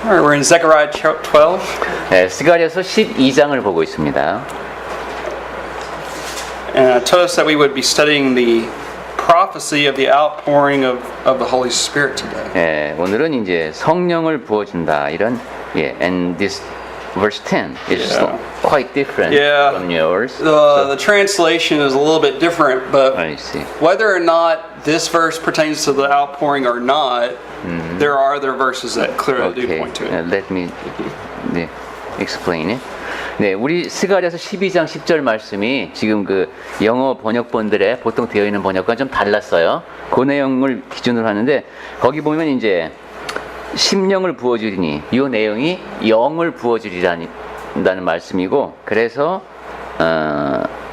Alright, we're in Zechariah 12. 네, 스가랴서 12장을 보고 있습니다. And I told us that we would be studying the prophecy of the outpouring of the Holy Spirit today. 네, 오늘은 이제 성령을 부어준다 이런 and this verse 10 is quite different from yours. The translation is a little bit different, but I see. whether or not this verse pertains to the outpouring or not, there are other verses that clearly do point to it. Let me explain it. 네, 우리 스가랴서 12장 10절 말씀이 지금 그 영어 번역본들에 보통 되어 있는 번역과 좀 달랐어요. 그 내용을 기준으로 하는데 거기 보면 이제 심령을 부어주리니 이 내용이 영을 부어주리라는 말씀이고 그래서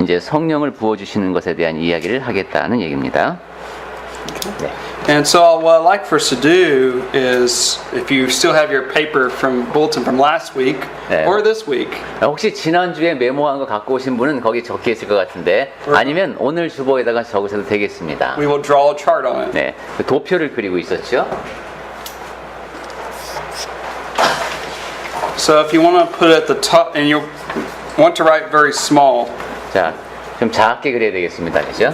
이제 성령을 부어주시는 것에 대한 이야기를 하겠다는 얘기입니다. 네. And so what I'd like for us to do is, if you still have your paper from bulletin from last week or this week, 혹시 지난주에 메모한 거 갖고 오신 분은 거기 적혀 있을 것 같은데 아니면 오늘 주보에다가 적으셔도 되겠습니다. we will draw a chart on it. 네, 그 도표를 그리고 있었죠. So if you want to put it at the top, and you want to write very small. 자, 좀 작게 그려야 되겠습니다, 그죠?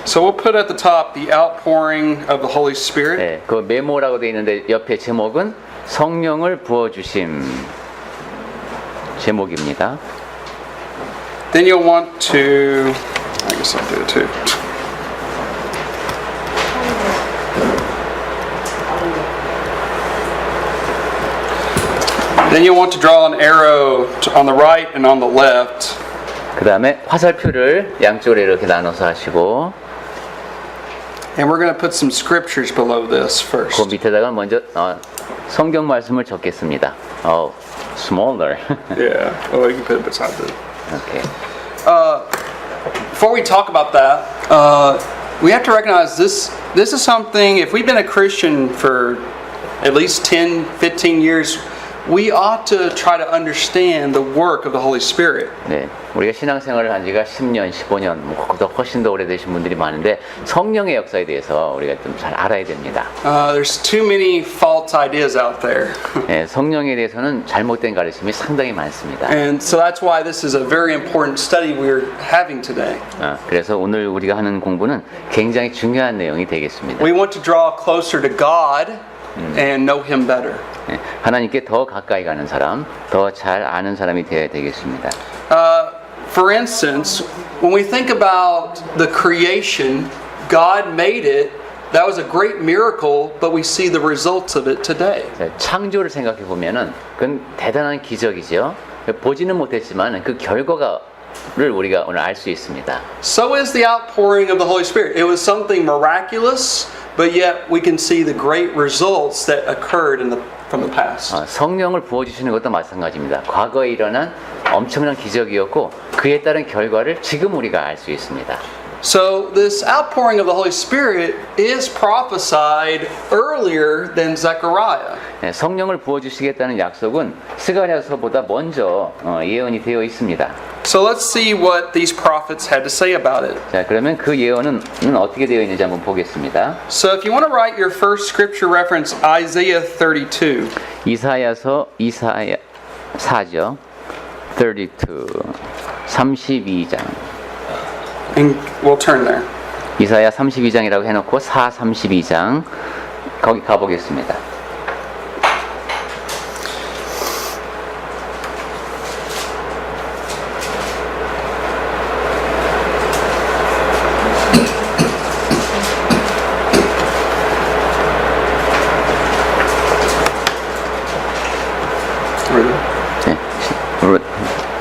So we'll put at the top the outpouring of the Holy Spirit. 네, 그 메모라고 되어 있는데 옆에 제목은 성령을 부어주심 제목입니다. Then you'll want to, I guess I'll do it too. Then you'll want to draw an arrow on the right and on the left. 그 다음에 화살표를 양쪽으로 이렇게 나눠서 하시고 And we're going to put some scriptures below this first. 그 밑에다가 먼저 성경 말씀을 적겠습니다. Smaller. Yeah. Oh, you can put it beside the. Okay. Before we talk about that, we have to recognize this is something, if we've been a Christian for at least 10, 15 years, we ought to try to understand the work of the Holy Spirit. 네, 우리가 신앙생활을 한 지가 10년, 15년, 더 훨씬 더 오래되신 분들이 많은데 성령의 역사에 대해서 우리가 좀 잘 알아야 됩니다. There's too many false ideas out there. 네, 성령에 대해서는 잘못된 가르침이 상당히 많습니다. And so that's why this is a very important study we're having today. 그래서 오늘 우리가 하는 공부는 굉장히 중요한 내용이 되겠습니다. We want to draw closer to God and know Him better. 네, 하나님께 더 가까이 가는 사람, 더 잘 아는 사람이 되어야 되겠습니다. For instance, when we think about the creation, God made it. That was a great miracle, but we see the results of it today. 창조를 생각해 보면은 그건 대단한 기적이죠. 보지는 못했지만 그 결과를 우리가 오늘 알 수 있습니다. So is the outpouring of the Holy Spirit. It was something miraculous, but yet we can see the great results that occurred from the past. 성령을 부어주시는 것도 마찬가지입니다. 과거에 일어난 엄청난 기적이었고 그에 따른 결과를 지금 우리가 알 수 있습니다. So this outpouring of the Holy Spirit is prophesied earlier than Zechariah. 네, 성령을 부어주시겠다는 약속은 스가랴서보다 먼저 예언이 되어 있습니다. So let's see what these prophets had to say about it. 자, 그러면 그 예언은 어떻게 되어 있는지 한번 보겠습니다. So if you want to write your first scripture reference, Isaiah 32. 이사야서 4죠. 32장. And we'll turn there. 이사야 32장이라고 해놓고 32장 거기 가보겠습니다.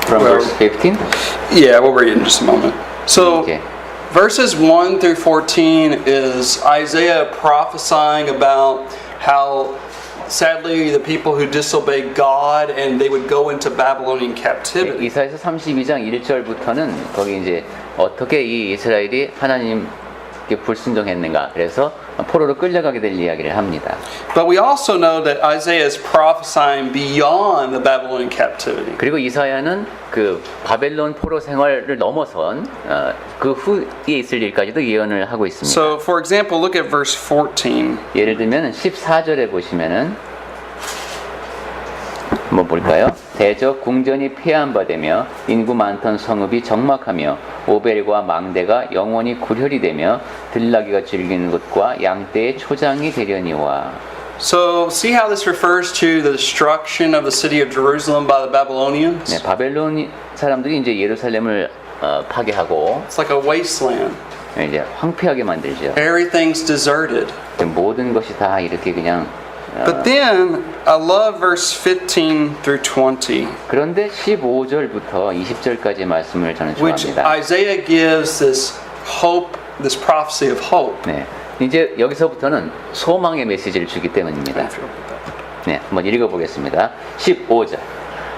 From verse 15? Yeah, we'll read it in just a moment. So, Okay. verses 1 through 14 is Isaiah prophesying about how sadly the people who disobeyed God and they would go into Babylonian captivity. 이사야서 32장 1절부터는 거기 이제 어떻게 이 이스라엘이 하나님께 불순종했는가 그래서 포로로 끌려가게 될 이야기를 합니다. But we also know that Isaiah is prophesying beyond the Babylonian captivity. 그리고 이사야는 그 바벨론 포로 생활을 넘어선 그 후에 있을 일까지도 예언을 하고 있습니다. So, for example, look at verse 14. 예를 들면 14절에 보시면은 한번 볼까요? 대적 궁전이 폐한 바 되며 인구 많던 성읍이 적막하며 오벨과 망대가 영원히 구혈이 되며 들나귀가 즐기는 곳과 양떼의 초장이 되려니와. So see how this refers to the destruction of the city of Jerusalem by the Babylonians? 네, 바벨론 사람들이 이제 예루살렘을 파괴하고 It's like a wasteland. 이제 황폐하게 만들죠. Everything's deserted. 모든 것이 다 이렇게 그냥 But then I love verse 15 through 20, 그런데 15절부터 20절까지의 말씀을 저는 which 좋아합니다. Isaiah gives this hope, this prophecy of hope. 네, 이제 여기서부터는 소망의 메시지를 주기 때문입니다. 네, 한번 읽어보겠습니다. 15절.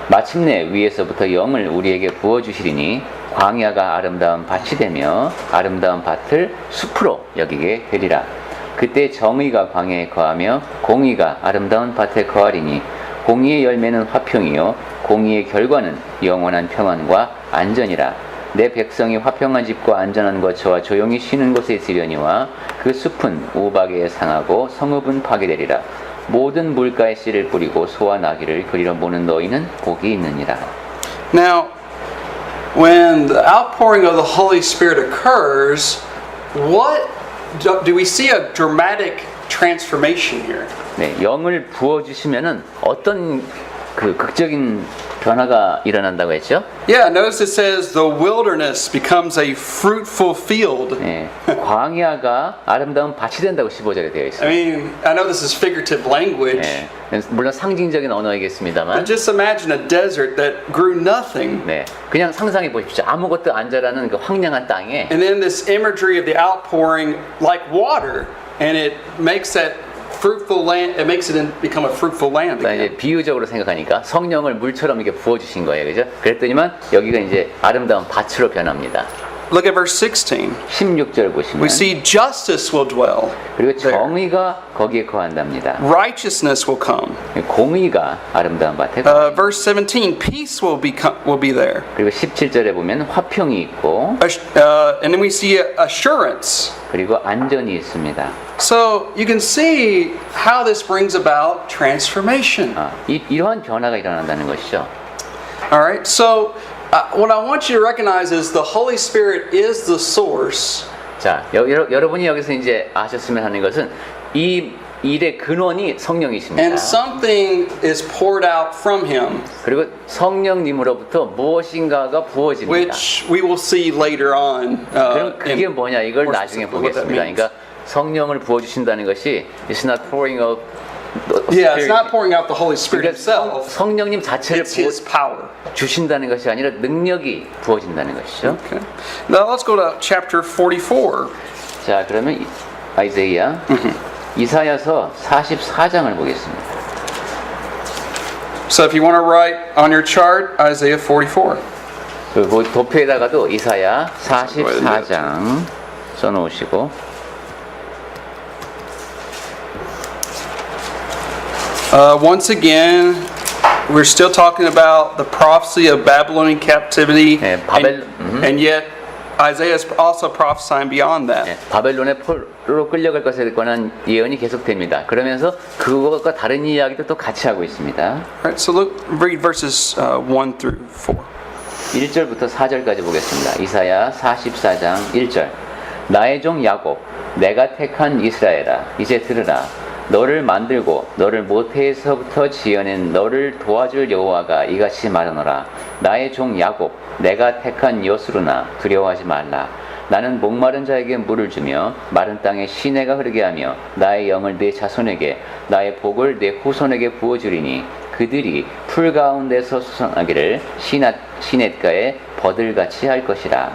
마침내 위에서부터 영을 우리에게 부어주시리니 광야가 아름다운 밭이 되며 아름다운 밭을 숲으로 여기게 되리라. 그때 정의가 광야에 거하며 공의가 아름다운 밭에 거하리니 공의의 열매는 화평이요 공의의 결과는 영원한 평안과 안전이라. 내 백성이 화평한 집과 안전한 거처와 조용히 쉬는 곳에 있으려니와 그 숲은 우박에 상하고 성읍은 파괴되리라. 모든 물가에 씨를 뿌리고 소와 나귀를 그리러 모는 너희는 복이 있느니라. Now, when the outpouring of the Holy Spirit occurs, what do we see a dramatic transformation here? 네, 영을 부어 주시면은 어떤 그 극적인 변화가 일어난다고 했죠? Yeah, notice it says the wilderness becomes a fruitful field. 네, 광야가 아름다운 밭이 된다고 15절에 되어 I 있어요. mean, I know this is figurative language, 네, 물론 상징적인 언어이겠습니다만, but just imagine a desert that grew nothing. 네, 그냥 상상해 보십시오. 아무것도 안 자라는 그 황량한 땅에 And then this imagery of the outpouring like water, and it makes that fruitful land, it makes it become a fruitful land 그러니까 again. 이제 비유적으로 생각하니까 성령을 물처럼 이렇게 부어 주신 거예요, 그죠? 그랬더니만 여기가 이제 아름다운 밭으로 변합니다. Look at verse 16. 16절 보시면 We see justice will dwell. 그리고 정의가 거기에 거한답니다. Righteousness will come. 공의가 아름다운 밭에 거합니다. Verse 17, peace will be there. 그리고 17절에 보면 화평이 있고 And then we see assurance. 그리고 안전이 있습니다. So you can see how this brings about transformation. 이러한 변화가 일어난다는 것이죠. All right. So what I want you to recognize is the Holy Spirit is the source. 자, 여러분이 여기서 이제 아셨으면 하는 것은 이 일의 근원이 성령이십니다. And something is poured out from him, 그리고 성령님으로부터 무엇인가가 부어집니다. which we will see later on. 그럼 그게 in 뭐냐 이걸 more 나중에 specifically what that 보겠습니다. means. 그러니까 성령을 부어주신다는 것이 It's not pouring of the Yeah, it's Spirit. not pouring out the Holy Spirit 그러니까 himself. 성령님 자체를 It's his power. 주신다는 것이 아니라 능력이 부어진다는 것이죠. Okay. Now let's go to chapter 44. 자, 그러면 아이사이아 이사야서 44장을 보겠습니다. So if you want to write on your chart, Isaiah 44. 그 도표에다가도 이사야 44장 써놓으시고 Once again, we're still talking about the prophecy of Babylonian captivity, 네, 바벨- and yet Isaiah is also prophesying beyond that. 네, 바벨론의 포로 끌려갈 것에 관한 예언이 계속됩니다. 그러면서 그것과 다른 이야기도 또 같이 하고 있습니다. Right, so read verses 1 through 4. 1절부터 4절까지 보겠습니다. 이사야 44장 1절. 나의 종 야곱, 내가 택한 이스라엘아, 이제 들으라. 너를 만들고 너를 모태에서부터 지어낸 너를 도와줄 여호와가 이같이 말하노라. 나의 종 야곱, 내가 택한 여수르나 두려워하지 말라. 나는 목마른 자에게 물을 주며 마른 땅에 시내가 흐르게 하며 나의 영을 내 자손에게 나의 복을 내 후손에게 부어주리니 그들이 풀 가운데서 수선하기를 시냇가에 버들같이 할 것이라.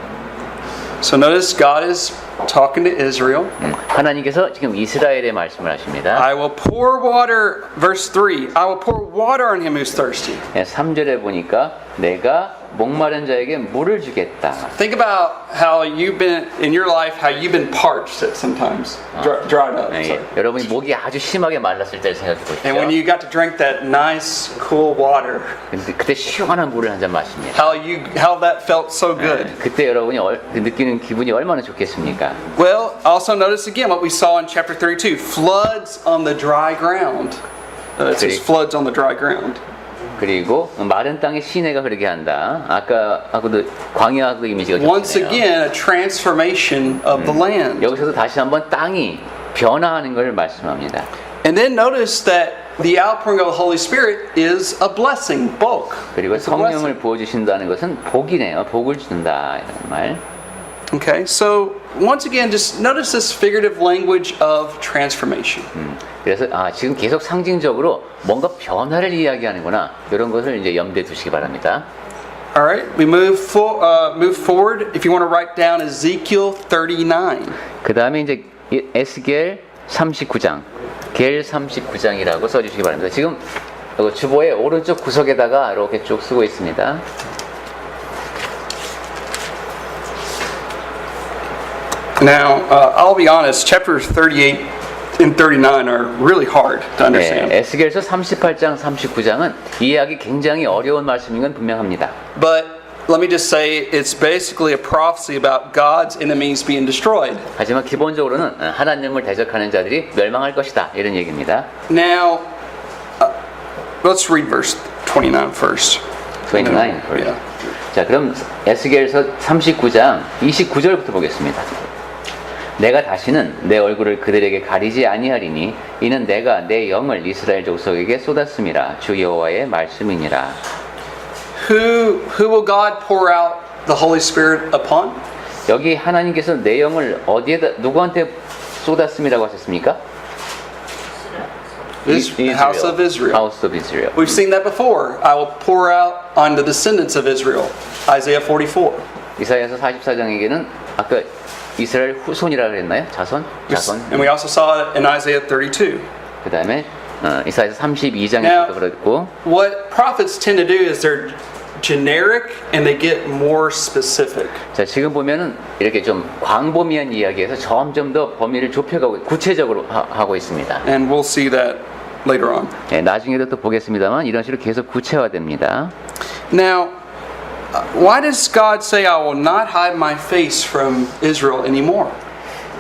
So notice God is talking to Israel. 하나님께서 지금 이스라엘에 말씀을 하십니다. I will pour water, verse 3, I will pour water on him who's thirsty. 3절에 보니까 내가 목마른 자에게 물을 주겠다. Think about how you've been, in your life, how you've been parched at sometimes, dried up. 예, sorry. 여러분이 목이 아주 심하게 말랐을 때를 생각해 And when 보십시오. you got to drink that nice, cool water, 근데 그때 시원한 물을 한 잔 마십니다. how that felt so good. 그때 여러분이 느끼는 기분이 얼마나 좋겠습니까? Well, also notice again what we saw in chapter 32, floods on the dry ground. It says Okay. floods on the dry ground. 그리고 마른 땅에 시내가 흐르게 한다. 아까하고도 광야하고 이미지가 Once 겹치네요. again, a transformation of the land. 여기서도 다시 한번 땅이 변화하는 걸 말씀합니다. And then notice that the outpouring of the Holy Spirit is a blessing, 복. 그리고 It's a blessing. 성령을 부어주신다는 것은 복이네요. 복을 준다 이런 말. Okay, so once again, just notice this figurative language of transformation. 그래서 지금 계속 상징적으로 뭔가 변화를 이야기하는구나 이런 것을 이제 염두에 두시기 바랍니다. All right, we move forward. If you want to write down Ezekiel 39. 그 다음에 이제 에스겔 39장, 겔 39장이라고 써주시기 바랍니다. 지금 주보의 오른쪽 구석에다가 이렇게 쭉 쓰고 있습니다. Now, I'll be honest, chapters 38 and 39 are really hard to understand. 네, 에스겔서 38장, 39장은 이해하기 굉장히 어려운 말씀인 건 분명합니다. But let me just say, it's basically a prophecy about God's enemies being destroyed. 하지만 기본적으로는 하나님을 대적하는 자들이 멸망할 것이다 이런 얘기입니다. Now, let's read verse 29 first. 29. Yeah. 자, 그럼 에스겔서 39장 29절부터 보겠습니다. 내가 다시는 내 얼굴을 그들에게 가리지 아니하리니 이는 내가 내 영을 이스라엘 족속에게 쏟았음이라 주 여호와의 말씀이니라. Who will God pour out the Holy Spirit upon? 여기 하나님께서 내 영을 어디에다 누구한테 쏟았음이라고 하셨습니까? House of Israel. House of Israel. We've seen that before. I will pour out on the descendants of Israel. Isaiah 44. 이사야서 44장에게는 아까 이스라엘 후손이라 그랬나요? 자손? And we also saw it in Isaiah 32. 그 다음에 이사야서 32장에서도 Now, 그랬고 what prophets tend to do is they're generic and they get more specific. 자, 지금 보면은 이렇게 좀 광범위한 이야기에서 점점 더 범위를 좁혀가고 구체적으로 하고 있습니다. And we'll see that later on. 네, 나중에도 또 보겠습니다만 이런 식으로 계속 구체화됩니다. Now, why does God say, I will not hide my face from Israel anymore?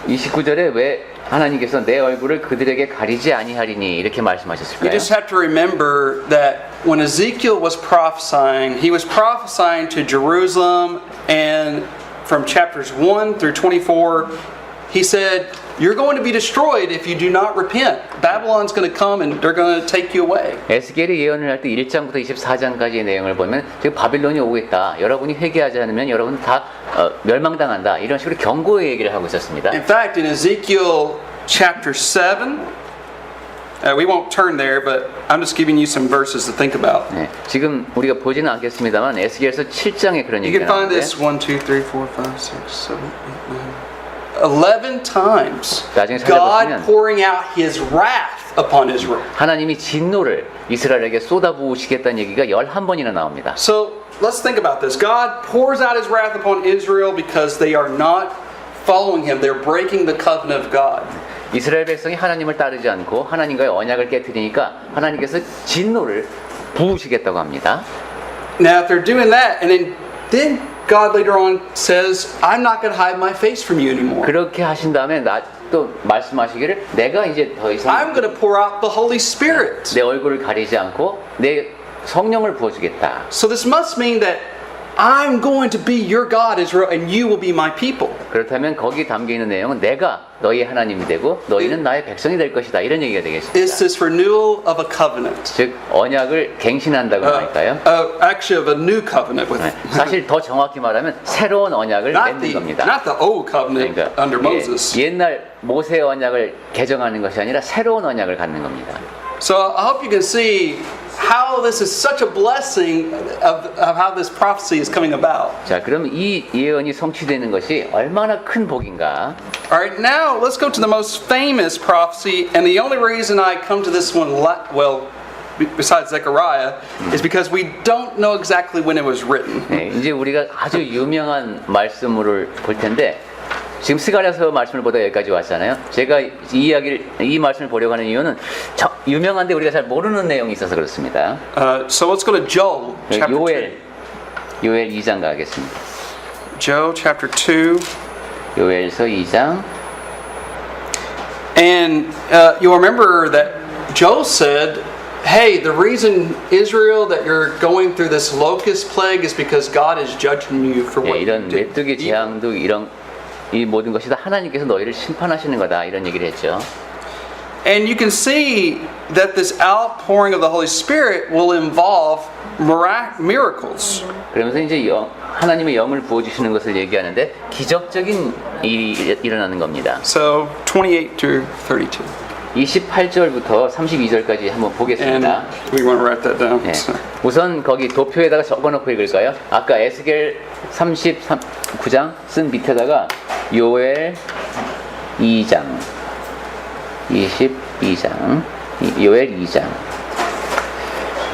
29절에 왜 하나님께서 내 얼굴을 그들에게 가리지 아니하리니 이렇게 You 말씀하셨을까요? just have to remember that when Ezekiel was prophesying, he was prophesying to Jerusalem, and from chapters 1 through 24, he said, you're going to be destroyed if you do not repent. Babylon's going to come and they're going to take you away. 에스겔이 예언을 할 때 1장부터 24장까지의 내용을 보면 지금 바빌론이 오겠다. 여러분이 회개하지 않으면 여러분 다 멸망당한다. 이런 식으로 경고의 얘기를 하고 있었습니다. In fact, in Ezekiel chapter 7, we won't turn there, but I'm just giving you some verses to think about. 네, 지금 우리가 보지는 않겠습니다만 에스겔서 7장에 그런 You 얘기가 can find 나오는데 this 1, 2, 3, 4, 5, 6, 7, 8, 9. 11 times 나중에 God 찾아보시면 pouring out his wrath upon Israel. 하나님이 진노를 이스라엘에게 쏟아부으시겠다는 얘기가 11번이나 나옵니다. So let's think about this. God pours out his wrath upon Israel because they are not following him. They're breaking the covenant of God. 이스라엘 백성이 하나님을 따르지 않고 하나님과의 언약을 깨뜨리니까 하나님께서 진노를 부으시겠다고 합니다. Now if they're doing that, and then God later on says, I'm not going to hide my face from you anymore. 그렇게 하신 다음에 또 말씀하시기를 내가 이제 더 이상 I'm going to pour out the Holy Spirit. 내 얼굴을 가리지 않고 내 성령을 부어주겠다. So this must mean that I'm going to be your God, Israel, and you will be my people. 그렇다면 거기 담겨 있는 내용은 내가 너희 하나님이 되고 너희는 나의 백성이 될 것이다. 이런 얘기가 It's 되겠습니다. this renewal of a covenant. 즉 언약을 갱신한다고 할까요? Actually of a new covenant with 사실 더 정확히 말하면 새로운 언약을 맺는 겁니다. not the old covenant 그러니까 under Moses. 옛날 모세 언약을 개정하는 것이 아니라 새로운 언약을 갖는 겁니다. So I hope you can see how this is such a blessing of how this prophecy is coming about. 자, 그럼 이 예언이 성취되는 것이 얼마나 큰 복인가? All right, now let's go to the most famous prophecy, and the only reason I come to this one, besides Zechariah, is because we don't know exactly when it was written. 네, 이제 우리가 아주 유명한 말씀을 볼 텐데 지금 스가랴서 말씀을 보다 여기까지 왔잖아요. 제가 이 말씀을 보려고 하는 이유는 유명한데 우리가 잘 모르는 내용이 있어서 그렇습니다. So let's go to Joel chapter 2. 요엘 2장 가겠습니다. Joel chapter 2. 요엘서 2장. And you'll remember that Joel said, hey, the reason Israel that you're going through this locust plague is because God is judging you for 예, what you 이런 did. 메뚜기 재앙도 이런 이 모든 것이 다 하나님께서 너희를 심판하시는 거다 이런 얘기를 했죠. And you can see that this outpouring of the Holy Spirit will involve miracles. 그러면서 이제 하나님의 영을 부어주시는 것을 얘기하는데 기적적인 일이 일어나는 겁니다. So 28 to 32. 28절부터 32절까지 한번 And 보겠습니다. we want to write that down. 예. So. 우선 거기 도표에다가 적어놓고 읽을까요? 아까 에스겔 39장 쓴 밑에다가 요엘 2장 22장 요엘 2장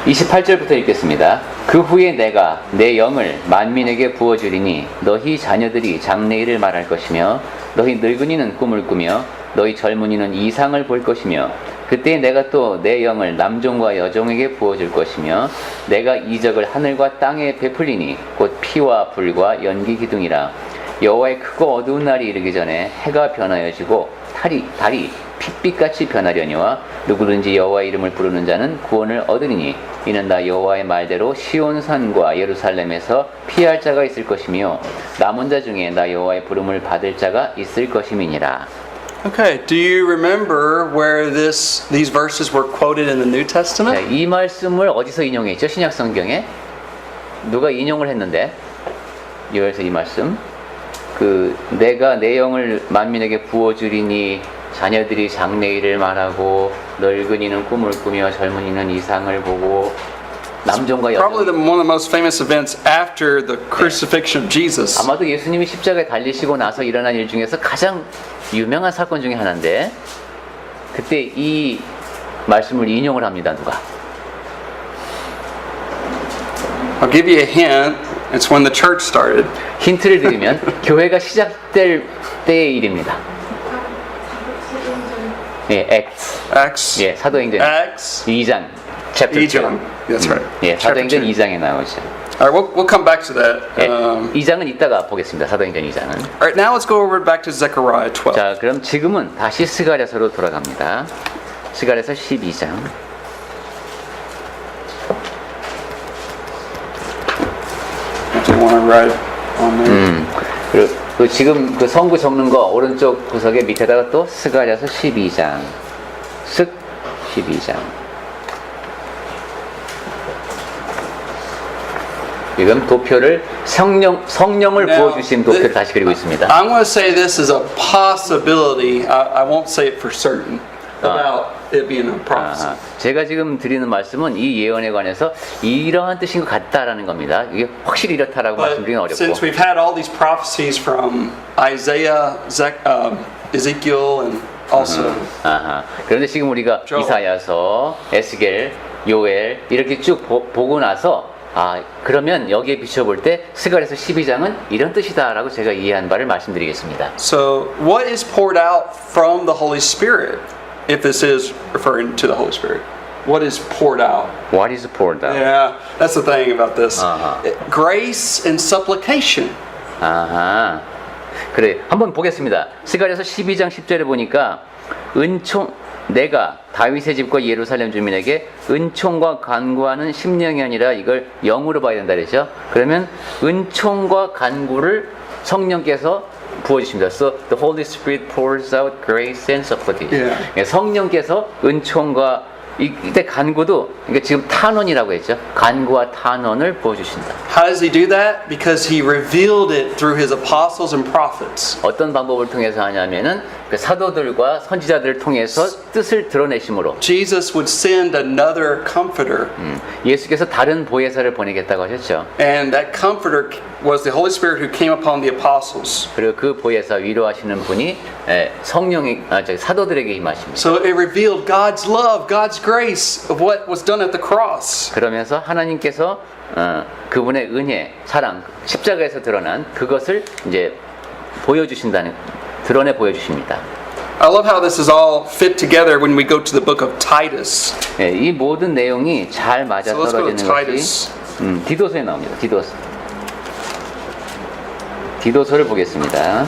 28절부터 읽겠습니다. 그 후에 내가 내 영을 만민에게 부어주리니 너희 자녀들이 장래일을 말할 것이며 너희 늙은이는 꿈을 꾸며 너희 젊은이는 이상을 볼 것이며 그때 내가 또 내 영을 남종과 여종에게 부어줄 것이며 내가 이적을 하늘과 땅에 베풀리니 곧 피와 불과 연기 기둥이라. 여호와의 크고 어두운 날이 이르기 전에 해가 변하여지고 달이 핏빛같이 변하려니와 누구든지 여호와의 이름을 부르는 자는 구원을 얻으리니 이는 다 여호와의 말대로 시온산과 예루살렘에서 피할 자가 있을 것이며 남은 자 중에 나 여호와의 부름을 받을 자가 있을 것임이니라. Okay, do you remember where these verses were quoted in the New Testament? 자, 이 말씀을 어디서 인용했죠? 신약 성경에 누가 인용을 했는데 요엘서 이 말씀 내가 내 영을 만민에게 부어주리니 자녀들이 장래일을 말하고 늙은이는 꿈을 꾸며 젊은이는 이상을 보고 남종과 Probably 여종 one of the most famous events after the crucifixion of Jesus. 아마도 예수님이 십자가에 달리시고 나서 일어난 일 중에서 가장 유명한 사건 중에 하나인데 그때 이 말씀을 인용을 합니다. 누가? I'll give you a hint. It's when the church started. 힌트를 드리면 교회가 시작될 때의 일입니다. 예, Acts. 예, 사도행전 Acts 2장, chapter 2. 2장. That's right. 예, Chapter 사도행전 2. 2장에 나오죠. All right, we'll come back to that. 예, 2장은 이따가 보겠습니다. 사도행전 2장은. All right, now let's go over back to Zechariah 12. 자, 그럼 지금은 다시 스가랴서로 돌아갑니다. 스가랴서 12장. If you want to write on there. 그리고 또 지금 그 성구 적는 거 오른쪽 구석에 밑에다가 또 스가랴서 12장. 12장. 지금 도표를 성령을 Now, 부어주신 도표를 다시 그리고 있습니다. I'm going to say this is a possibility. I won't say it for certain about it being a prophecy. 아하, 제가 지금 드리는 말씀은 이 예언에 관해서 이러한 뜻인 것 같다라는 겁니다. 이게 확실히 이렇다라고 But 말씀드리긴 어렵고. since we've had all these prophecies from Isaiah, Ezekiel, and also 아하. 그런데 지금 우리가 저- 이사야서, 에스겔, 요엘 이렇게 쭉 보고 나서 그러면 여기에 비춰볼 때 스가랴서 12장은 이런 뜻이다라고 제가 이해한 바를 말씀드리겠습니다. so what is poured out from the Holy Spirit? If this is referring to the Holy Spirit, what is poured out? What is poured out? Yeah, that's the thing about this. Uh-huh. Grace and supplication. 아하. 그래, 한번 보겠습니다. 스가랴서 12장 10절에 보니까 내가 다윗의 집과 예루살렘 주민에게 은총과 간구하는 심령이 아니라 이걸 영으로 봐야 된다 그랬죠. 그러면 은총과 간구를 성령께서 부어주십니다. So the Holy Spirit pours out grace and supplication. Yeah. 예, 성령께서 은총과 이때 간구도 그러니까 지금 탄원이라고 했죠. 간구와 탄원을 부어주신다. How does he do that? Because he revealed it through his apostles and prophets. 어떤 방법을 통해서 하냐면은 그 사도들과 선지자들을 통해서 뜻을 드러내심으로 Jesus would send another comforter, 예수께서 다른 보혜사를 보내겠다고 하셨죠. and that comforter was the Holy Spirit who came upon the apostles. 그리고 그 보혜사 위로하시는 분이 성령이 사도들에게 임하십니다. So it revealed God's love, God's grace of what was done at the cross. 그러면서 하나님께서 그분의 은혜, 사랑, 십자가에서 드러난 그것을 이제 드러내 보여주십니다. I love how this is all fit together when we go to the book of Titus. 이 모든 내용이 잘 맞아 So let's go to 떨어지는 Titus. 것이 디도서에 나옵니다. 디도서를 보겠습니다.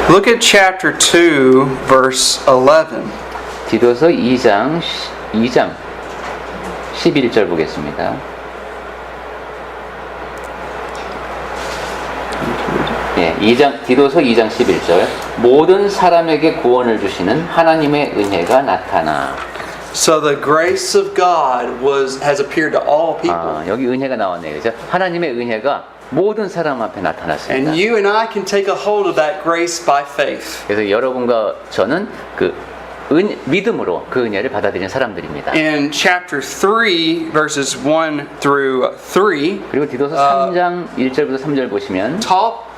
Look at chapter 2, verse 11. 디도서 2장 11절 보겠습니다. 예, 디도서 2장 11절. 모든 사람에게 구원을 주시는 하나님의 은혜가 나타나. So the grace of God has appeared to all people. 여기 은혜가 나왔네요. 그죠? 하나님의 은혜가 모든 사람 앞에 나타났습니다. And you and I can take a hold of that grace by faith. 그래서 여러분과 저는 믿음으로 그 은혜를 받아들이는 사람들입니다. In chapter 3, verses 1 through 3, 그리고 디도서 3장 1절부터 3절 보시면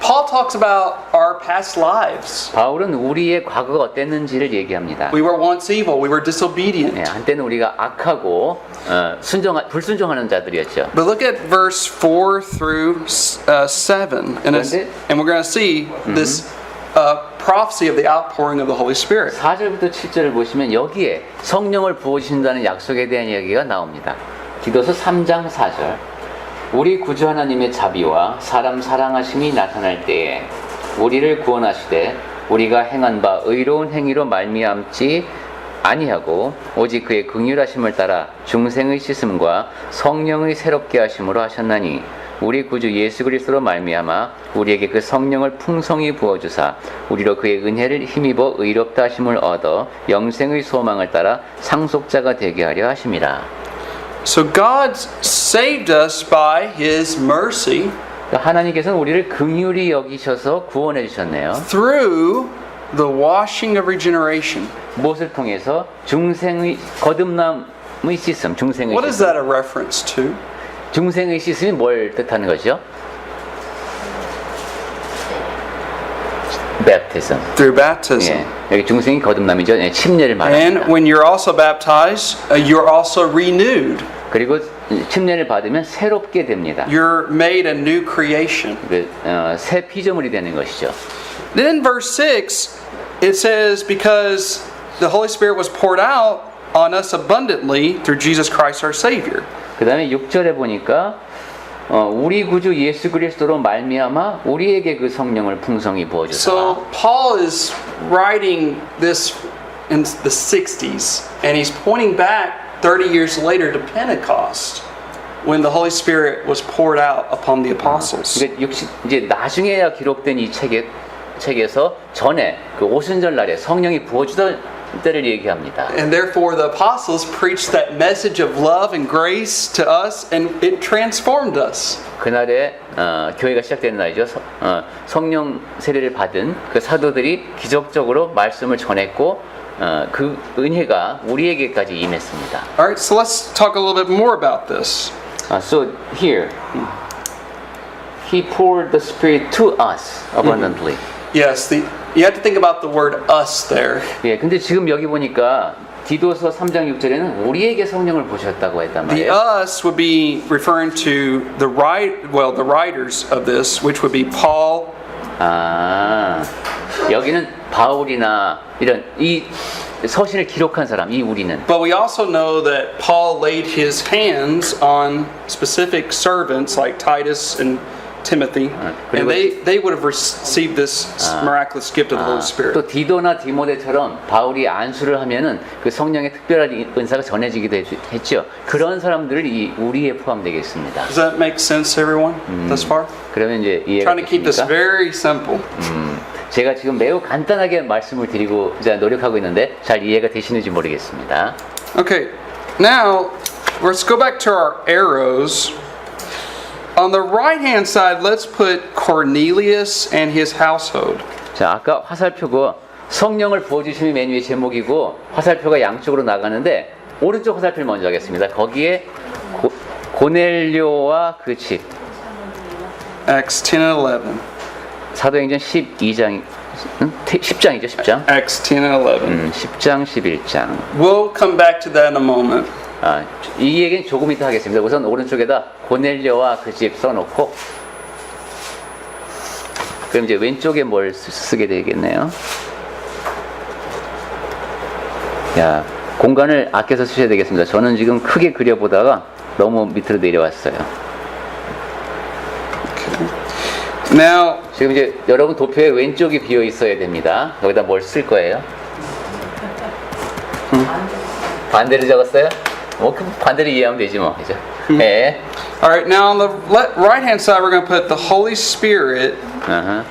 Paul talks about our past lives. 바울은 우리의 과거가 어땠는지를 얘기합니다. We were once evil. We were disobedient. 예, 한때는 우리가 악하고 불순종하는 자들이었죠. But look at verse 4 through 7. And we're going to see this prophecy of the outpouring of the Holy Spirit. 4절부터 7절을 보시면 여기에 성령을 부어주신다는 약속에 대한 이야기가 나옵니다. 디도서 3장 4절. 우리 구주 하나님의 자비와 사람 사랑하심이 나타날 때에 우리를 구원하시되 우리가 행한 바 의로운 행위로 말미암지 아니하고 오직 그의 긍휼하심을 따라 중생의 씻음과 성령의 새롭게 하심으로 하셨나니 우리 구주 예수 그리스도로 말미암아 우리에게 그 성령을 풍성히 부어주사 우리로 그의 은혜를 힘입어 의롭다 하심을 얻어 영생의 소망을 따라 상속자가 되게 하려 하심이라. So God saved us by His mercy 하나님께서는 우리를 긍휼히 여기셔서 구원해 주셨네요. through the washing of regeneration. 무엇을 통해서? 중생의 거듭남의 씻음, 중생의 What is 씻음. that a reference to? 중생의 씻음이 뭘 뜻하는 거죠? Baptism. Through baptism. 예, 여기 중생이 거듭남이죠. 예, 침례를 말합니다. And when you're also baptized, you're also renewed. 그리고 침례를 받으면 새롭게 됩니다. You're made a new creation. 새 피조물이 되는 것이죠. Then in verse 6, it says, because the Holy Spirit was poured out on us abundantly through Jesus Christ our Savior. 그 다음에 6절에 보니까 우리 구주 예수 그리스도로 말미암아 우리에게 그 성령을 풍성히 부어주사. So Paul is writing this in the 60s, and he's pointing back 30 years later to Pentecost, when the Holy Spirit was poured out upon the apostles. 이제 나중에야 기록된 이 책에서 전에 그 오순절 날에 성령이 부어주던 때를 얘기합니다. And therefore the apostles preached that message of love and grace to us, and it transformed us. 그날에 교회가 시작되는 날이죠. 성령 세례를 받은 그 사도들이 기적적으로 말씀을 전했고 그 은혜가 우리에게까지 임했습니다. All right, so let's talk a little bit more about this. So here, He poured the Spirit to us abundantly. Yes, you have to think about the word us there. 예, 근데 지금 여기 보니까 디도서 3장 6절에는 우리에게 성령을 부으셨다고 했단 The 말이에요. us would be referring to the writers of this, which would be Paul. 여기는 바울이나 이런 이 서신을 기록한 사람, 이 우리는. But we also know that Paul laid his hands on specific servants like Titus and Timothy, and they would have received this miraculous gift of the Holy Spirit. 또 디도나 디모데처럼 바울이 안수를 하면은 그 성령의 특별한 은사가 전해지기도 했죠. 그런 사람들을 이 우리에 포함되겠습니다. Does that make sense to everyone thus far? 그러면 이제 이해가 Trying to keep this 되십니까? very simple. 제가 지금 매우 간단하게 말씀을 드리고 이제 노력하고 있는데 잘 이해가 되시는지 모르겠습니다. Okay, now let's go back to our arrows. On the right-hand side, let's put Cornelius and his household. 자, 아까 화살표가 성령을 부어주심이 맨 위에 제목이고 화살표가 양쪽으로 나가는데 오른쪽 화살표를 먼저 하겠습니다. 거기에 고넬료와 그 집. Acts 10 and 11. 사도행전 10장이죠, 10장. Acts 10 and 11. 10장, 11장. We'll come back to that in a moment. 이 얘기는 조금 이따 하겠습니다. 우선 오른쪽에다 고넬료와 그 집 써놓고 그럼 이제 왼쪽에 뭘 쓰게 되겠네요. 야, 공간을 아껴서 쓰셔야 되겠습니다. 저는 지금 크게 그려보다가 너무 밑으로 내려왔어요. Now, 지금 이제 여러분 도표에 왼쪽이 비어 있어야 됩니다. 여기다 뭘 쓸 거예요? 반대로 적었어요? 뭐 그 반대로 이해하면 되지 뭐, 그죠? 네. all right, now on the right-hand side, we're going to put the Holy Spirit, 어허.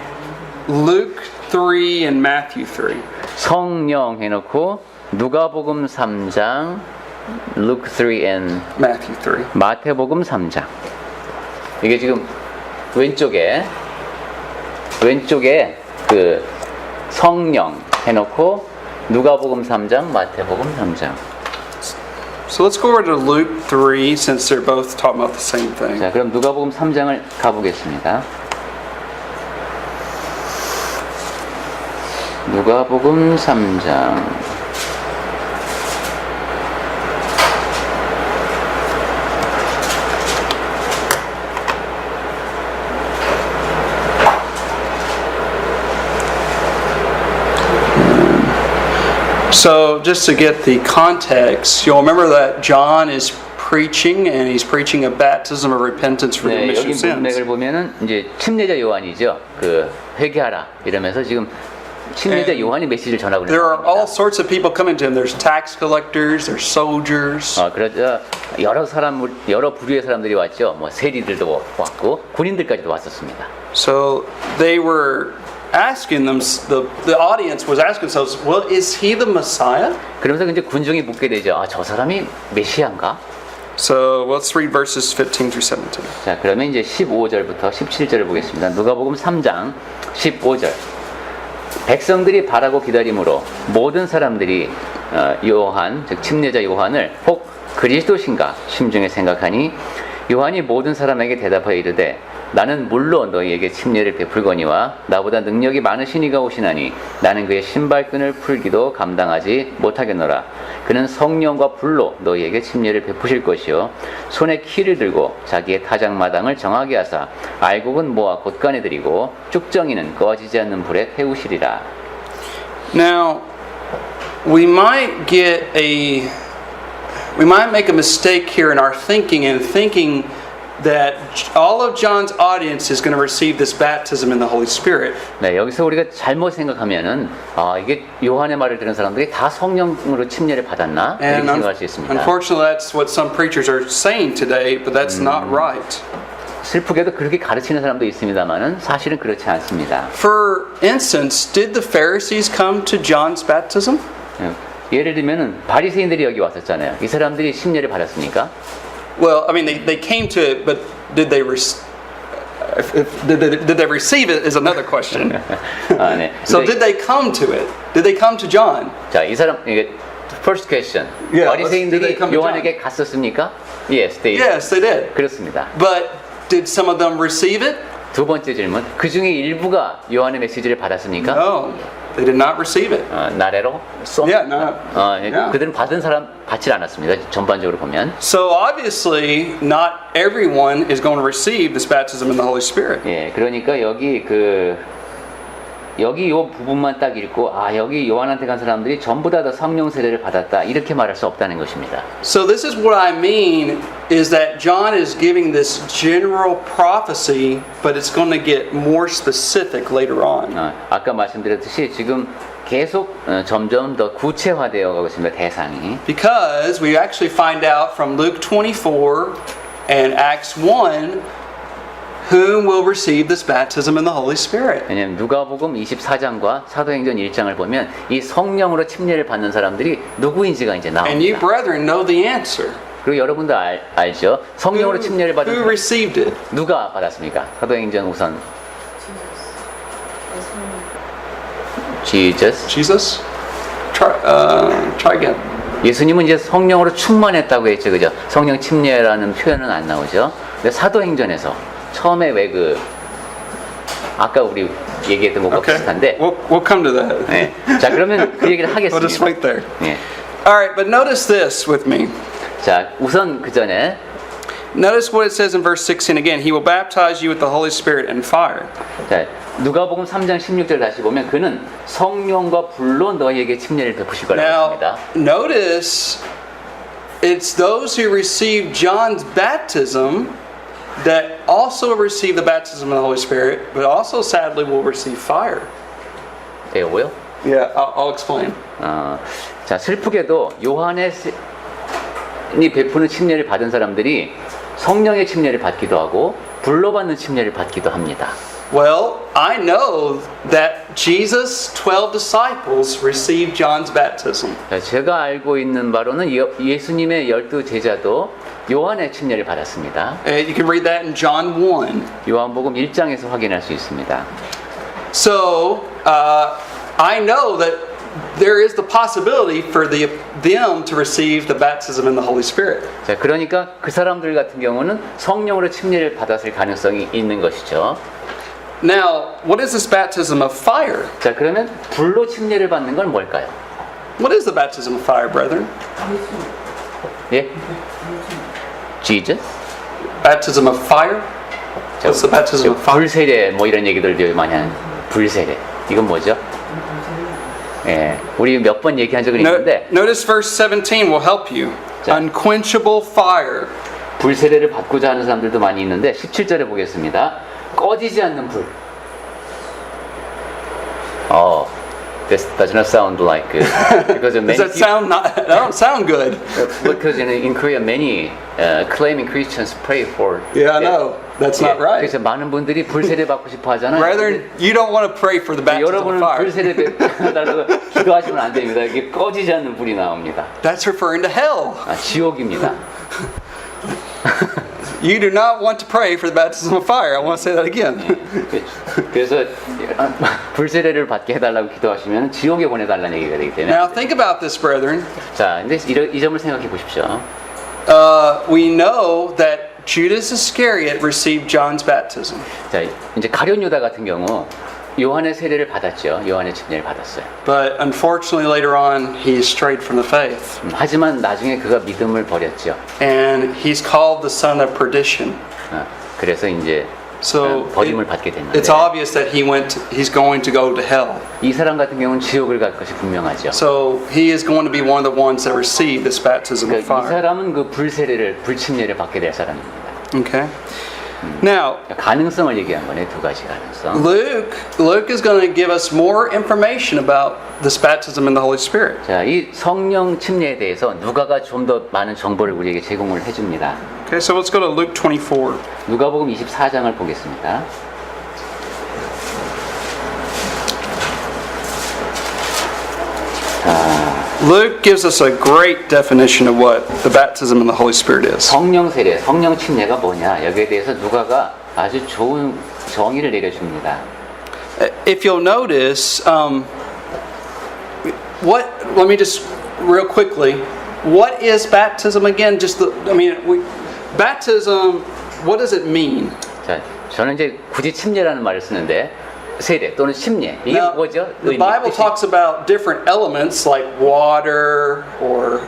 Luke 3 and Matthew 3. 성령 해놓고 누가복음 3장, Luke 3 and Matthew 3. 마태복음 3장. 이게 지금 왼쪽에 그 성령 해놓고 누가복음 3장, 마태복음 3장. So let's go over to Luke 3 since they're both talking about the same thing. 자, 그럼 누가복음 3장을 가보겠습니다. 누가복음 3장. So just to get the context, you'll remember that John is preaching and he's preaching a baptism of repentance for the 네, remission 여기 of sins. 문맥을 보면은 이제 침례자 요한이죠. 그 회개하라 이러면서 지금 침례자 And 요한이 메시지를 전하고 있는 There are all 겁니다. sorts of people coming to him. There's tax collectors, there's soldiers. 그러자 여러 부류의 사람들이 왔죠. 뭐 세리들도 왔고 군인들까지도 왔었습니다. So they were asking them, the audience was asking themselves, well, is he the Messiah? 그러면서 이제 군중이 묻게 되죠. 아, 저 사람이 메시아인가? So let's read verses 15 through 17. 자, 그러면 이제 15절부터 17절을 보겠습니다. 누가복음 3장 15절. 백성들이 바라고 기다림으로 모든 사람들이 요한, 즉 침례자 요한을 혹 그리스도신가 심중에 생각하니 요한이 모든 사람에게 대답하여 이르되 나는 물로 너희에게 침례를 베풀거니와 나보다 능력이 많으신 이가 오시나니 나는 그의 신발끈을 풀기도 감당하지 못하겠노라. 그는 성령과 불로 너희에게 침례를 베푸실 것이요 손에 키를 들고 자기의 타작마당을 정하게 하사 알곡은 모아 곳간에 들이고 쭉정이는 꺼지지 않는 불에 태우시리라. Now, we might make a mistake here in our thinking and thinking that all of John's audience is going to receive this baptism in the Holy Spirit. 네, 여기서 우리가 잘못 생각하면은 이게 요한의 말을 들은 사람들이 다 성령으로 침례를 받았나 이렇게 And 생각할 수 있습니다. unfortunately, that's what some preachers are saying today, but that's not right. 슬프게도 그렇게 가르치는 사람도 있습니다만은 사실은 그렇지 않습니다. For instance, did the Pharisees come to John's baptism? 예를 들면은 바리새인들이 여기 왔었잖아요. 이 사람들이 침례를 받았습니까? Well, I mean, they came to it, but did they receive it is another question. 네. So did they come to it? Did they come to John? 자, 이 사람 이게 first question. Yeah, did they 바리새인들이 come to 요한에게 갔었습니까? Yes, they. Yes, they did. 그렇습니다. But did some of them receive it? 두 번째 질문. 그 중에 일부가 요한의 메시지를 받았습니까? No, they did not receive it. 나래로? 쏙? Yeah, no. Yeah. 그들은 받은 사람 받지 않았습니다. 전반적으로 보면. So obviously, not everyone is going to receive this baptism in the Holy Spirit. 예, 그러니까 여기 요 부분만 딱 읽고 여기 요한한테 간 사람들이 전부 다 성령 세례를 받았다 이렇게 말할 수 없다는 것입니다. So this is what I mean is that John is giving this general prophecy, but it's going to get more specific later on. 아까 말씀드렸듯이 지금 계속 점점 더 구체화되어 가고 있습니다. 대상이. Because we actually find out from Luke 24 and Acts 1 whom will receive this baptism in the Holy Spirit. 왜냐하면 누가복음 24장과 사도행전 1장을 보면 이 성령으로 침례를 받는 사람들이 누구인지가 이제 And you 나옵니다. brethren know the answer. 그리고 여러분도 알죠? 성령으로 침례를 받은 Who 사람 received it? 누가 받았습니까? 사도행전 우선 Jesus? Try again. 예수님은 이제 성령으로 충만했다고 했죠, 그죠? 성령 침례라는 표현은 안 나오죠. 근데 사도행전에서 처음에 왜 아까 우리 얘기했던 것과 Okay. 비슷한데, We'll come to that. 네. 자 그러면 그 얘기를 We'll just 하겠습니다. wait there. 네. All right, but notice this with me. 자 우선 그 전에 Notice what it says in verse 16 again. He will baptize you with the Holy Spirit and fire. 자 누가복음 3장 16절 다시 보면 그는 성령과 불로 너희에게 침례를 베푸실 거라고 Now, 했습니다. notice it's those who receive John's baptism that also receive the baptism of the Holy Spirit, but also sadly will receive fire. They will. Yeah, I'll explain. 자, 슬프게도 요한이 베푸는 침례를 받은 사람들이 성령의 침례를 받기도 하고 불로 받는 침례를 받기도 합니다. Well, I know that Jesus' 12 disciples received John's baptism. 자, 제가 알고 있는 바로는 예수님의 12 제자도 요한의 침례를 받았습니다. You can read that in John 1. 요한복음 1장에서 확인할 수 있습니다. So, I know that there is the possibility for them to receive the baptism in the Holy Spirit. 자, 그러니까 그 사람들 같은 경우는 성령으로 침례를 받았을 가능성이 있는 것이죠. Now, what is this baptism of fire? 자, 그러면 불로 침례를 받는 건 뭘까요? What is the baptism of fire, brethren? 예? Jesus? Baptism of fire? What's the baptism of fire? 불세례 뭐 이런 얘기들 많이 하는 불세례. 이건 뭐죠? 예, 우리 몇 번 얘기한 적은 있는데 Notice verse 17 will help you. 자. Unquenchable fire. 불세례를 받고자 하는 사람들도 많이 있는데 17절에 보겠습니다. 꺼지지 않는 불. This does not sound like good. Because many Does that sound not? That don't sound good. Because in Korea many claiming Christians pray for. Yeah, I know. That's not right. 그래서 많은 분들이 불세례 받고 싶어 하잖아요. Brethren, you don't want to pray for the baptism of 여러분은 fire. 불세례 받달라고 기도하시면 안 됩니다. 이게 꺼지지 않는 불이 나옵니다. That's referring to hell. 지옥입니다. You do not want to pray for the baptism of fire. I want to say that again. 그래서 불세례를 받게 해달라고 기도하시면 지옥에 보내달라는 얘기가 되기 때문에. Now think about this, brethren. 자, 근데 이 점을 생각해 보십시오. We know that Judas Iscariot received John's baptism. 자, 이제 가룟 유다 같은 경우 요한의 세례를 받았죠. 요한의 침례를 받았어요. But unfortunately, later on, he strayed from the faith. 하지만 나중에 그가 믿음을 버렸죠. And he's called the son of perdition. 그래서 이제 So 버림을 받게 됐는데 it's obvious that he's going to go to hell. 이 사람 같은 경우는 지옥을 갈 것이 분명하죠. So he is going to be one of the ones that receive this baptism of 그러니까 이 fire. 사람은 그 불세례를 불침례를 받게 될 사람입니다. Okay. Now, 가능성을 얘기한 거네, 두 가지 가능성. Luke is going to give us more information about this baptism in the Holy Spirit. 자, 이 성령 침례에 대해서 누가가 좀 더 많은 정보를 우리에게 제공을 해줍니다. Okay, so let's go to Luke 24. 누가복음 24장을 보겠습니다. Luke gives us a great definition of what the baptism in the Holy Spirit is. 성령 세례, 성령 침례가 뭐냐? 여기에 대해서 누가가 아주 좋은 정의를 내려줍니다. If you'll notice, let me just real quickly, what is baptism again? Baptism, what does it mean? 자, 저는 이제 굳이 침례라는 말을 쓰는데 세례 또는 침례 이게 Now, 뭐죠? the Bible talks about different elements like water or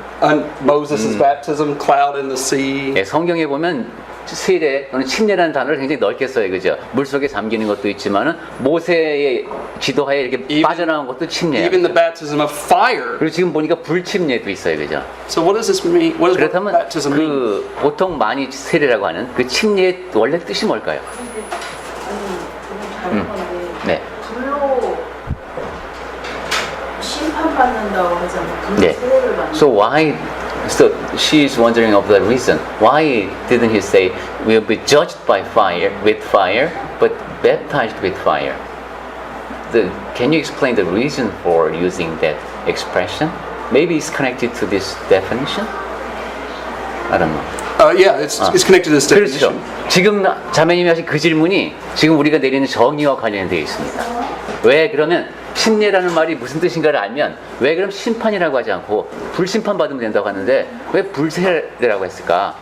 Moses' baptism, cloud in the sea. 예, 성경에 보면 세례 또는 침례라는 단어를 굉장히 넓게 써요, 그죠? 물 속에 잠기는 것도 있지만은 모세의 지도하에 이렇게 빠져나온 것도 침례예요. Even the baptism of fire. 그리고 지금 보니까 불침례도 있어요, 그죠? So what does this mean? What does 그렇다면 baptism mean? 그 보통 많이 세례라고 하는 그 침례의 원래 뜻이 뭘까요? 네. 불로 심판받는다고 하잖아요. 네. 세례를 받는. So why? So she's wondering of the reason. Why didn't he say we'll be judged by fire with fire, but baptized with fire? Can you explain the reason for using that expression? Maybe it's connected to this definition. I don't know. Yeah, it's connected to this 그렇죠. definition. 지금 자매님이 하신 그 질문이 지금 우리가 내리는 정의와 관련되어 있습니다. 왜 그러면 침례라는 말이 무슨 뜻인가를 알면 왜 그럼 심판이라고 하지 않고 불심판 받으면 된다고 하는데 왜 불세례라고 했을까?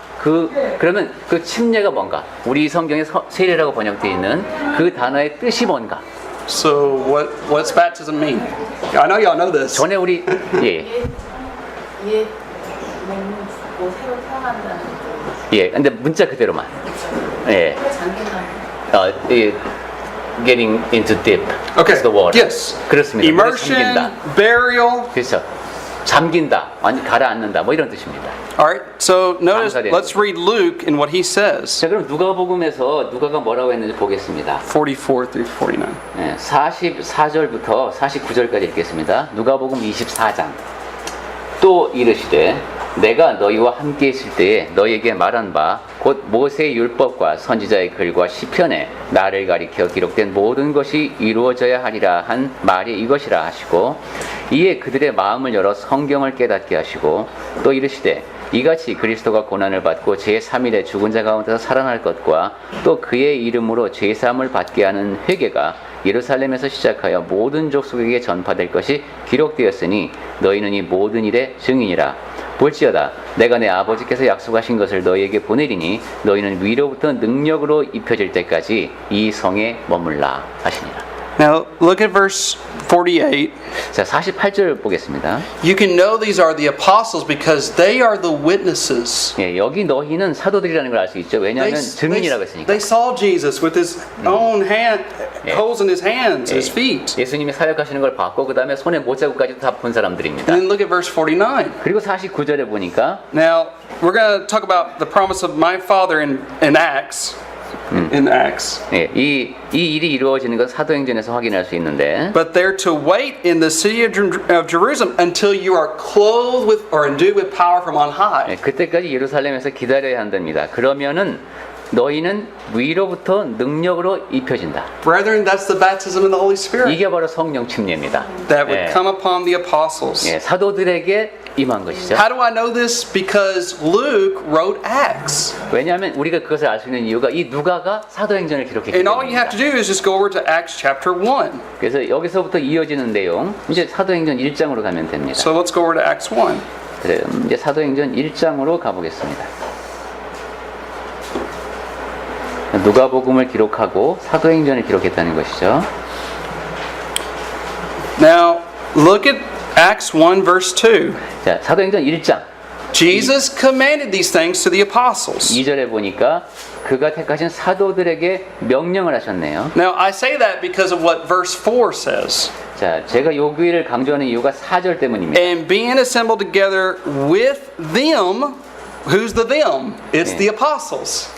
그러면 그 침례가 뭔가? 우리 성경에 세례라고 번역되어 있는 그 단어의 뜻이 뭔가? So what's baptism mean? I know y'all know this. 전에 우리 옛 몸은 죽고 새로 태어난다는 거. 예, 근데 문자 그대로만. 예. 장기나. Getting into deep. Okay. As the water. Yes. 그렇습니다. 물에 Immersion, 잠긴다. burial. 그렇죠. 잠긴다, 아니 가라앉는다, 뭐 이런 뜻입니다. All right, so notice, 감사드립니다. let's read Luke and what he says. 자, 그럼 누가복음에서 누가가 뭐라고 했는지 보겠습니다. 44 through 49. 네, 44절부터 49절까지 읽겠습니다. 누가복음 24장. 또 이르시되 내가 너희와 함께 있을 때에 너희에게 말한 바 곧 모세의 율법과 선지자의 글과 시편에 나를 가리켜 기록된 모든 것이 이루어져야 하리라 한 말이 이것이라 하시고 이에 그들의 마음을 열어 성경을 깨닫게 하시고 또 이르시되 이같이 그리스도가 고난을 받고 제3일에 죽은 자 가운데서 살아날 것과 또 그의 이름으로 제사함을 받게 하는 회개가 예루살렘에서 시작하여 모든 족속에게 전파될 것이 기록되었으니 너희는 이 모든 일의 증인이라. 볼지어다 내가 내 아버지께서 약속하신 것을 너희에게 보내리니 너희는 위로부터 능력으로 입혀질 때까지 이 성에 머물라 하시니라. Now, look at verse 48. 자, 48절 보겠습니다. You can know these are the apostles because they are the witnesses. 예, 여기 너희는 사도들이라는 걸 알 수 있죠. 왜냐하면 증인이라고 했으니까. they saw Jesus with his own hand, holes in his hands, his feet. 예수님이 사역하시는 걸 봤고 그 다음에 손에 못자국까지 다 본 사람들입니다. And then look at verse 49. 그리고 49절에 보니까 Now, we're going to talk about the promise of my Father in Acts. In Acts. 예, 이 일이 이루어지는 건 사도행전에서 확인할 수 있는데 But they're to wait in the city of Jerusalem until you are clothed with or endued with power from on high. 예, 그때까지 예루살렘에서 기다려야 한답니다. 그러면은 너희는 위로부터 능력으로 입혀진다. Brethren, that's the baptism in the Holy Spirit 이게 바로 성령 침례입니다. that would 예, come upon the apostles. 예, 사도들에게 임한 것이죠. How do I know this? Because Luke wrote Acts. 왜냐하면 우리가 그것을 알 수 있는 이유가 이 누가가 사도행전을 기록했기 And all you have to 때문입니다. do is just go over to Acts chapter 1. 그래서 여기서부터 이어지는 내용 이제 사도행전 1장으로 가면 됩니다. So let's go over to Acts 1. 그래요. 이제 사도행전 1장으로 가보겠습니다. 누가복음을 기록하고 사도행전을 기록했다는 것이죠. Now, look at Acts 1 verse 2. 자, 사도행전 1장 Jesus commanded these things to the apostles. 2절에 보니까 그가 택하신 사도들에게 명령을 하셨네요. Now, I say that because of what verse 4 says. 자, 제가 요 교회를 강조하는 이유가 4절 때문입니다. And being assembled together with them, who's the them? It's the apostles.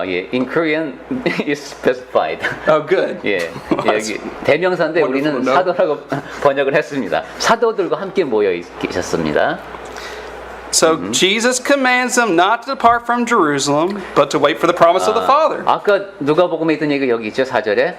예, in Korean is specified. Oh, good. 예, 여기 대명사인데 우리는 Wonderful, no? 사도라고 번역을 했습니다. 사도들과 함께 모여 계셨습니다. So Jesus commands them not to depart from Jerusalem, but to wait for the promise of the Father. 아까 누가복음에 있던 얘기가 여기 있죠. 4절에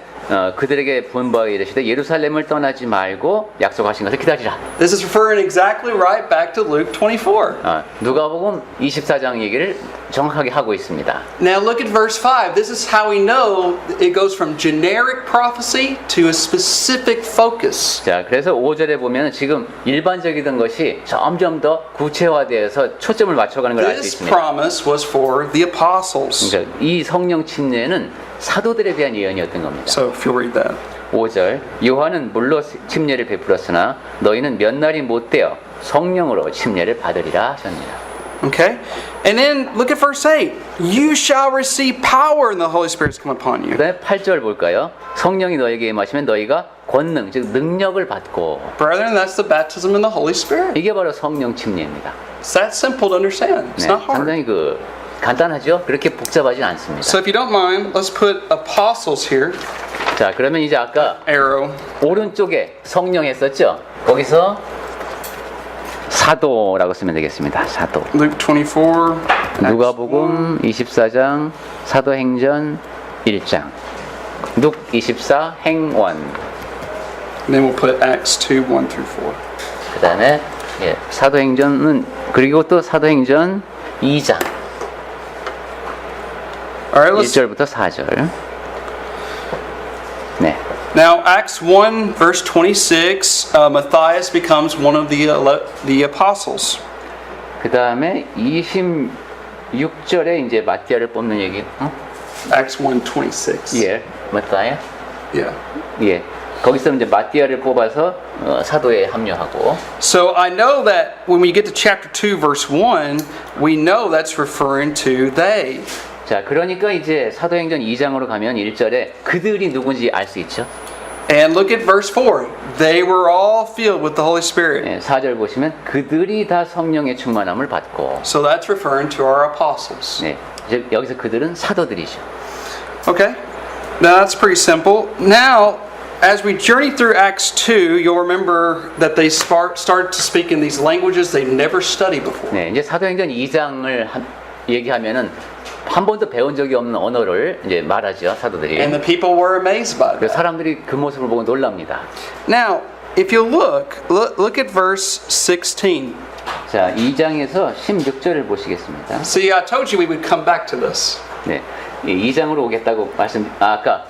그들에게 본바에 이르시되 예루살렘을 떠나지 말고 약속하신 것을 기다리라. This is referring exactly right back to Luke 24. 누가복음 24장 얘기를 정확하게 하고 있습니다. Now look at verse 5. This is how we know it goes from generic prophecy to a specific focus. 자, 그래서 5절에 보면 지금 일반적이던 것이 점점 더 구체화되어서 초점을 맞춰가는 걸 알 수 This 있습니다. promise was for the apostles. 그러니까 이 성령 침례는 사도들에 대한 예언이었던 겁니다. So if you'll read that. 5절 요한은 물로 침례를 베풀었으나 너희는 몇 날이 못되어 성령으로 침례를 받으리라 하셨느니라. Okay? And then look at verse 8. You shall receive power and the Holy Spirit has come upon 그 you. 다음에 8절 볼까요? 성령이 너에게 임하시면 너희가 권능, 즉 능력을 받고. Brethren, that's the baptism in the Holy Spirit. 이게 바로 성령 침례입니다. It's that simple to understand. It's 네, not hard. 상당히 간단하죠? 그렇게 복잡하진 않습니다. So if you don't mind, let's put apostles here. 자, 그러면 이제 아까 Arrow. 오른쪽에 성령 했었죠? 거기서 사도라고 쓰면 되겠습니다. 사도. Luke 24. 누가복음 24장, 사도행전 1장, 룩 24 행원. Then we'll put Acts 2, 1 through 4. 그 다음에 사도행전은 그리고 또 사도행전 2장 All right, let's 1절부터 4절. 네. Now, Acts 1, verse 26, Matthias becomes one of the apostles. 그 다음에 26절에 이제 마티아를 뽑는 얘기. Acts 1, 26. 예, 마티아. Yeah. 예. 거기서 이제 마티아를 뽑아서 사도에 합류하고. So I know that when we get to chapter 2, verse 1, we know that's referring to they. 자, 그러니까 이제 사도행전 2장으로 가면 1절에 그들이 누군지 알 수 있죠. And look at verse 4. They were all filled with the Holy Spirit. 예, 4절 보시면 그들이 다 성령의 충만함을 받고. So that's referring to our apostles. 네, 이제 여기서 그들은 사도들이죠. Okay? Now that's pretty simple. Now, as we journey through Acts 2, you'll remember that they started to speak in these languages they never studied before. 네, 이제 사도행전 2장을 얘기하면은 한 번도 배운 적이 없는 언어를 이제 말하죠, 사도들이. And the people were amazed by 그 that. 사람들이 그 모습을 보고 놀랍니다. Now, if you look at verse 16. 자, 2장에서 16절을 보시겠습니다. See, I told you we would come back to this. 네, 2장으로 오겠다고 아까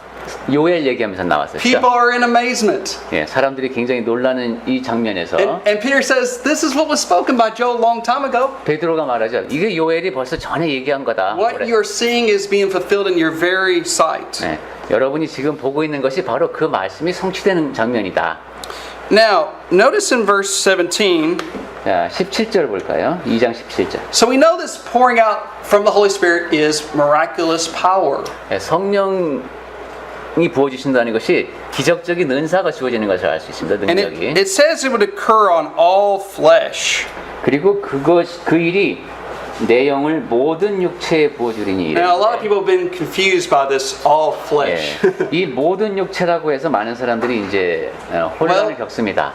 요엘 얘기하면서 나왔었죠. People are in amazement. 예, 사람들이 굉장히 놀라는 이 장면에서 And Peter says, this is what was spoken by Joel a long time ago. 베드로가 말하죠. 이게 요엘이 벌써 전에 얘기한 거다. What 그래. you're seeing is being fulfilled in your very sight. 네, 여러분이 지금 보고 있는 것이 바로 그 말씀이 성취되는 장면이다. Now, notice in verse 17. 자, 17절 볼까요? 2장 17절. So we know this pouring out from the Holy Spirit is miraculous power. 네, 성령이 부어주신다는 것이 기적적인 은사가 주어지는 것을 알 수 있습니다. And 능력이. it says it would occur on all flesh. 그리고 그 일이 내 영을 모든 육체에 부어주리니. Now, a lot of people have been confused by this all flesh. 예, 이 모든 육체라고 해서 많은 사람들이 이제 혼란을 Well, 겪습니다.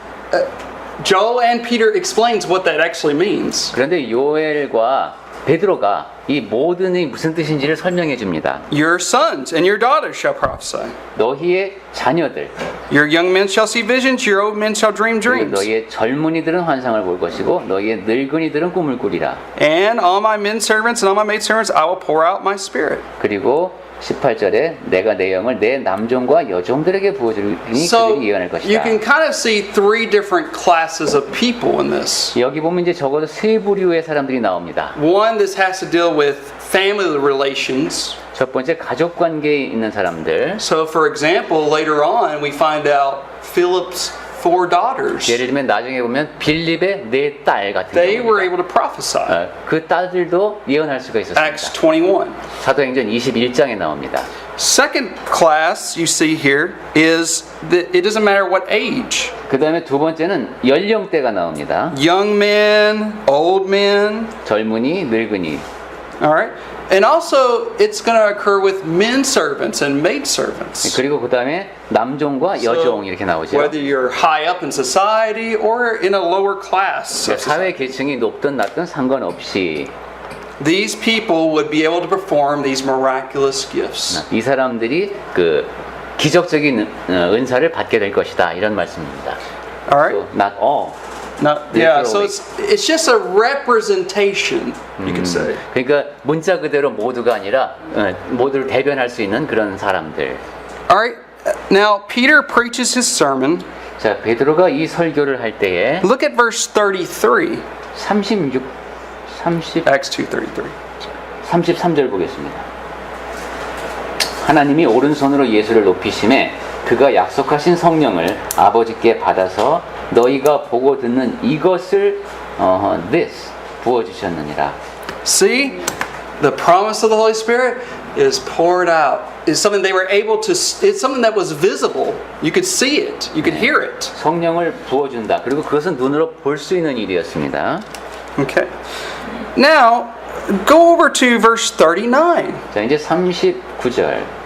Joel and Peter explains what that actually means. 그런데 요엘과 베드로가 이 모든이 무슨 뜻인지를 설명해 줍니다. Your sons and your daughters shall prophesy. 너희의 자녀들, Your young men shall see visions, your old men shall dream 그리고 dreams. 너희의 젊은이들은 환상을 볼 것이고 너희의 늙은이들은 꿈을 꾸리라. And on my men servants and on my maid servants I will pour out my spirit. 그리고 18절에 내가 내 영을 내 남종과 여종들에게 부어주리니 So 그들이 예언할 you 것이다. can kind of see three different classes of people in this. 여기 보면 이제 적어도 세 부류의 사람들이 나옵니다. One, this has to deal with family relations. 첫 번째 가족 관계에 있는 사람들. So for example, later on we find out Philip's 4 daughters. 예를 들면 나중에 보면 빌립의 네 딸 같은 They were 경우입니다. able to prophesy. 그 딸들도 예언할 수가 있었습니다. Acts 21. 사도행전 21장에 나옵니다. Second class you see here is that it doesn't matter what age. 그 다음에 두 번째는 연령대가 나옵니다. Young men, old men. 젊은이, 늙은이. All right. And also it's going to occur with men servants and maid servants. 그리고 그 다음에 남종과 여종 이렇게 나오죠. Whether you're high up in society or in a lower class. of 사회 society, 계층이 높든 낮든 상관없이 these people would be able to perform these miraculous gifts. 이 사람들이 그 기적적인 은사를 받게 될 것이다 이런 말씀입니다. All right. So not all. Yeah, so it's just a representation, you could say. 그러니까 문자 그대로 모두가 아니라 모두를 대변할 수 있는 그런 사람들. All right. Now Peter preaches his sermon. 자, 베드로가 이 설교를 할 때에 Look at verse 33. 30 Acts 2:33. 33절 보겠습니다. 하나님이 오른손으로 예수를 높이심에 그가 약속하신 성령을 아버지께 받아서 너희가 보고 듣는 이것을 this 부어주셨느니라. See, the promise of the Holy Spirit is poured out. It's something they were able to. It's something that was visible. You could see it. You could hear it. 성령을 부어준다. 그리고 그것은 눈으로 볼 수 있는 일이었습니다. Okay. Now, go over to verse 39. 자, 이제 39절.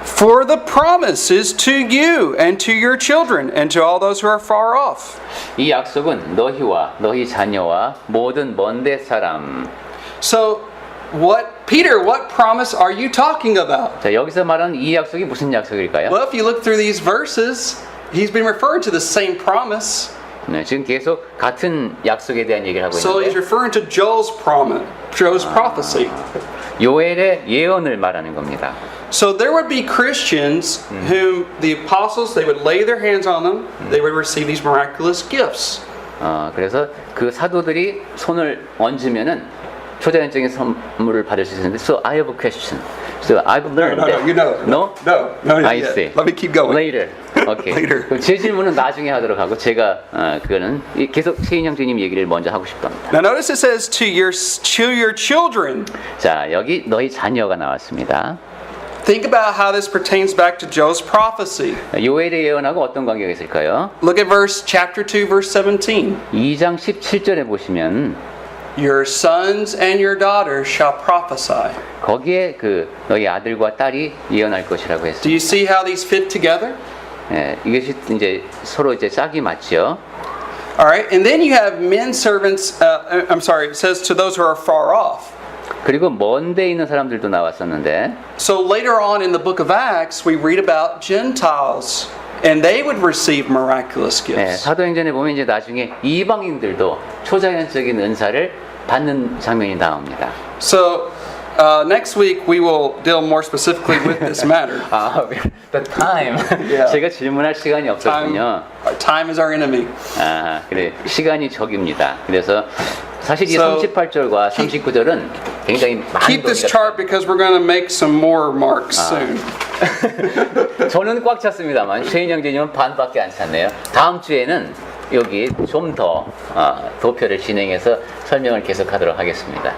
For the promise is to you and to your children and to all those who are far off. 이 약속은 너희와 너희 자녀와 모든 먼데 사람. So, Peter, what promise are you talking about? 자, 여기서 말하는 이 약속이 무슨 약속일까요? Well, if you look through these verses, he's been referring to the same promise. 네, 지금 계속 같은 약속에 대한 얘기를 하고 So he's 있는데 referring to Joel's prophecy. 요엘의 예언을 말하는 겁니다. So there would be Christians whom the apostles, they would lay their hands on them, they would receive these miraculous gifts. 그래서 그 사도들이 손을 얹으면은 초자연적인 선물을 받을 수 있는데, so I have a question. So I've learned that. No? I see. Let me keep going. Later. Okay. Later. 그럼 제 질문은 나중에 하도록 하고 제가 그거는 계속 세인 형제님 얘기를 먼저 하고 싶답니다. Now notice it says to your children. 자, 여기 너희 자녀가 나왔습니다. Think about how this pertains back to Joel's prophecy. 요엘의 예언하고 어떤 관계가 있을까요? Look at chapter 2, verse 17. 2장 17절에 보시면 Your sons and your daughters shall prophesy. 거기에 그 너희 아들과 딸이 예언할 것이라고 Do 했어요. you see how these fit together? 예, 이것이 이제 서로 이제 짝이 맞죠. All right, and then you have men servants. It says to those who are far off. 그리고 먼데 있는 사람들도 나왔었는데 So later on in the book of Acts, we read about Gentiles, and they would receive miraculous 예, gifts. 사도행전에 보면 이제 나중에 이방인들도 초자연적인 은사를 받는 장면이 나옵니다. So next week we will deal more specifically with this matter. 아, the time. Yeah. 제가 질문할 시간이 없었군요. Time is our enemy. 아, 그래. 시간이 적입니다. 그래서 사실 이 So, 38절과 39절은 굉장히 많은 Keep this chart because we're going to make some more marks soon. 저는 꽉 찼습니다만 쉐인 형제님은 반밖에 안 찼네요. 다음 주에는 여기 좀 더 도표를 진행해서 설명을 계속하도록 하겠습니다.